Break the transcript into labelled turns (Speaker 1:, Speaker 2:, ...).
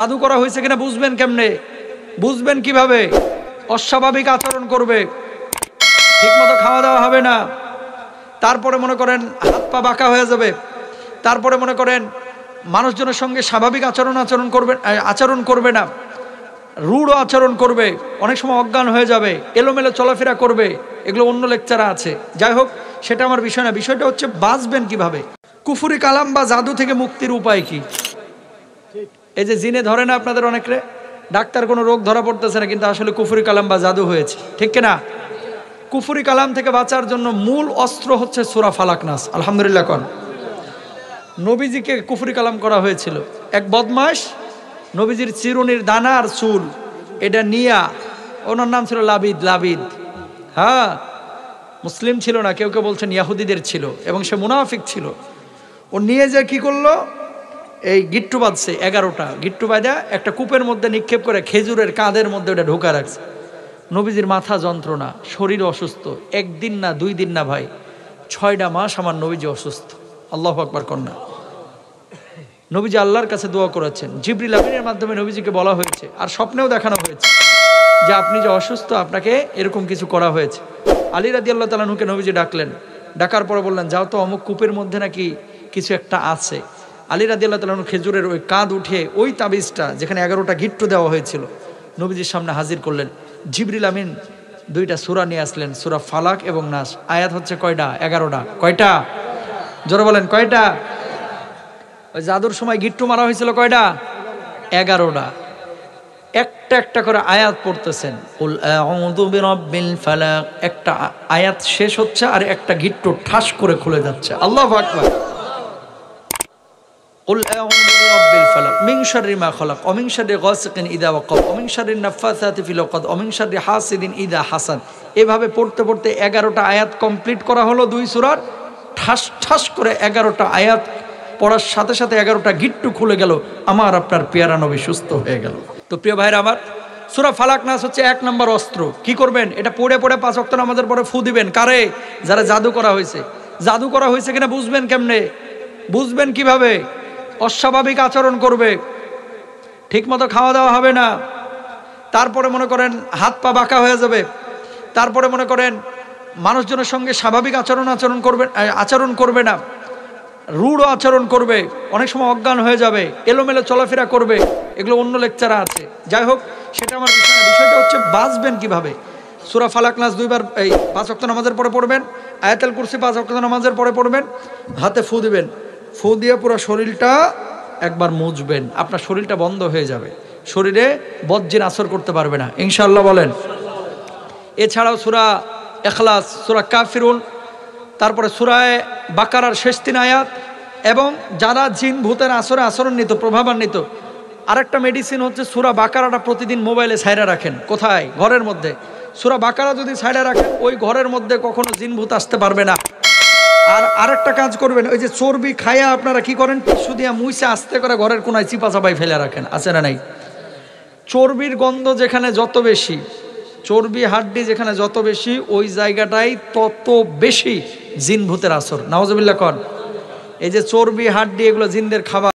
Speaker 1: জাদু করা হয়েছে কিনা বুঝবেন কেমনে? বুঝবেন কিভাবে? অস্বাভাবিক আচরণ করবে, ঠিকমতো খাওয়া দাওয়া হবে না, তারপরে মনে করেন হাত পা বাঁকা হয়ে যাবে, তারপরে মনে করেন মানুষজনের সঙ্গে স্বাভাবিক আচরণ করবে না, রূঢ় আচরণ করবে, অনেক সময় অজ্ঞান হয়ে যাবে, এলোমেলো চলাফেরা করবে। এগুলো অন্য লেকচারে আছে, যাই হোক সেটা আমার বিষয় না। বিষয়টা হচ্ছে বাঁচবেন কিভাবে, কুফরি কালাম বা জাদু থেকে মুক্তির উপায় কি। এই যে জিনে ধরে না আপনাদের অনেকে, ডাক্তার কোনো রোগ ধরা পড়তেছে না, কিন্তু আসলে কুফরি কালাম বা জাদু হয়েছে, ঠিক কিনা? কুফরি কালাম থেকে বাঁচার জন্য মূল অস্ত্র হচ্ছে সূরা ফালাক নাস। আলহামদুলিল্লাহ কোন নবীজিকে কুফরি কালাম করা হয়েছিল। এক বদমাশ নবীজির চিরুনির দানা আর চুল এটা নিয়া, ওনার নাম ছিল লাবিদ। হ্যাঁ, মুসলিম ছিল না, কেউ কেউ বলছেন ইয়াহুদিদের ছিল, এবং সে মুনাফিক ছিল। ও নিয়ে যে কি করলো, এই গিট্টু বাঁধছে, 11টা গিট্টু বাঁধা একটা কূপের মধ্যে নিক্ষেপ করে খেজুরের কাঁধের মধ্যে ওটা ঢোকা রাখছে। নবীজির মাথা যন্ত্রণা, শরীর অসুস্থ, একদিন না 2 দিন না ভাই, 6টা মাস আমার নবীজি অসুস্থ। আল্লাহু আকবার কন্যা। নবীজি আল্লাহর কাছে দোয়া করেছেন, জিবরিল আমিনের মাধ্যমে নবীজিকে বলা হয়েছে, আর স্বপ্নেও দেখানো হয়েছে যে আপনি যে অসুস্থ, আপনাকে এরকম কিছু করা হয়েছে। আলী রাদিয়াল্লাহু তাআলা আনহুকে নবীজি ডাকলেন, ডাকার পরে বললেন, যাও তো অমুক কূপের মধ্যে নাকি কিছু একটা আছে। আলী রাদিয়াল্লাহু তাআলা আনহু খেজুরের ওই কাঁধ উঠে ওই তাবিজটা যেখানে 11টা গিট্টু দেওয়া হয়েছিল নবীজির সামনে হাজির করলেন। জিবরিল আমিন 2টা সূরা নিয়ে আসলেন, সূরা ফালাক এবং নাস। আয়াত হচ্ছে কয়টা? 11টা। কয়টা? জোরে বলেন কয়টা? ওই জাদুর সময় গিট্টু মারা হয়েছিল কয়টা? 11টা। একটা একটা করে আয়াত পড়তেছেন, কুল আউযু বিরাব্বিল ফালাক, একটা আয়াত শেষ হচ্ছে আর একটা গিট্টু ঠাস করে খুলে যাচ্ছে। আল্লাহু আকবার। কুল আউযু বিরাব্বিল ফালাক মিন শাররি মা খালাক ওয়া মিন শাররি গাসিকিন ইযা ওয়াকাব ওয়া মিন শাররিন নাফাসাতি ফিল উকাদ ওয়া মিন শাররি হাসিদিন ইযা হাসাদ। এভাবে পড়তে পড়তে 11টা আয়াত কমপ্লিট করা হলো 2 সূরার। ঠাস ঠাস করে 11টা আয়াত পড়ার সাথে সাথে 11টা গিট্টু খুলে গেল, আমার আপনার পেয়ারা নবী সুস্থ হয়ে গেল। তো প্রিয় ভাইরা আমার, সূরা ফালাক নাস হচ্ছে 1 নম্বর অস্ত্র। কি করবেন? এটা পড়ে 5 ওয়াক্ত নামাজের পরে ফু দিবেন। কারে? যারা জাদু করা হয়েছে। জাদু করা হয়েছে কিনা বুঝবেন কেমনে? বুঝবেন কিভাবে? অস্বাভাবিক আচরণ করবে, ঠিকমতো খাওয়া দাওয়া হবে না, তারপরে মনে করেন হাত পা বাঁকা হয়ে যাবে, তারপরে মনে করেন মানুষজনের সঙ্গে স্বাভাবিক আচরণ করবে না, রূঢ় আচরণ করবে, অনেক সময় অজ্ঞান হয়ে যাবে, এলোমেলো চলাফেরা করবে। এগুলো অন্য লেকচারে আছে, যাই হোক সেটা আমার বিষয় না। বিষয়টা হচ্ছে বাঁচবেন কিভাবে। সূরা ফালাক নাস 2 বার এই 5 ওয়াক্ত নামাজের পরে পড়বেন, আয়াতুল কুরসি 5 ওয়াক্ত নামাজের পরে পড়বেন, হাতে ফু দিবেন, ফু দিয়ে পুরো শরীরটা একবার মুছবেন, আপনার শরীরটা বন্ধ হয়ে যাবে, শরীরে বজ্জিন আসর করতে পারবে না ইনশাআল্লাহ বলেন। এছাড়াও সূরা ইখলাস, সূরা কাফিরুন, তারপরে সূরা বাকারার শেষ 3 আয়াত, এবং যারা জিন ভূতের আচরণান্বিত প্রভাবান্বিত, আরেকটা মেডিসিন হচ্ছে সূরা বাকারাটা প্রতিদিন মোবাইলে ছাইরা রাখেন। কোথায়? ঘরের মধ্যে। সূরা বাকারা যদি ছাইরা রাখেন, ওই ঘরের মধ্যে কখনো জিন ভূত আসতে পারবে না। আর আরেকটা কাজ করবেন, ওই যে চর্বি খায়া আপনারা কি করেন, টিস্যু দিয়ে মুইছে আস্তে করে ঘরের কোনায় চিপা চাপাই ফেলে রাখেন, আছে না নাই? চর্বির গন্ধ যেখানে যত বেশি, চর্বি হাড্ডি যেখানে যত বেশি, ওই জায়গাটাই তত বেশি জিন ভূতের আসর। নাউজুবিল্লাহ কন। এই যে চর্বি হাড্ডি এগুলো জিনদের খাবার।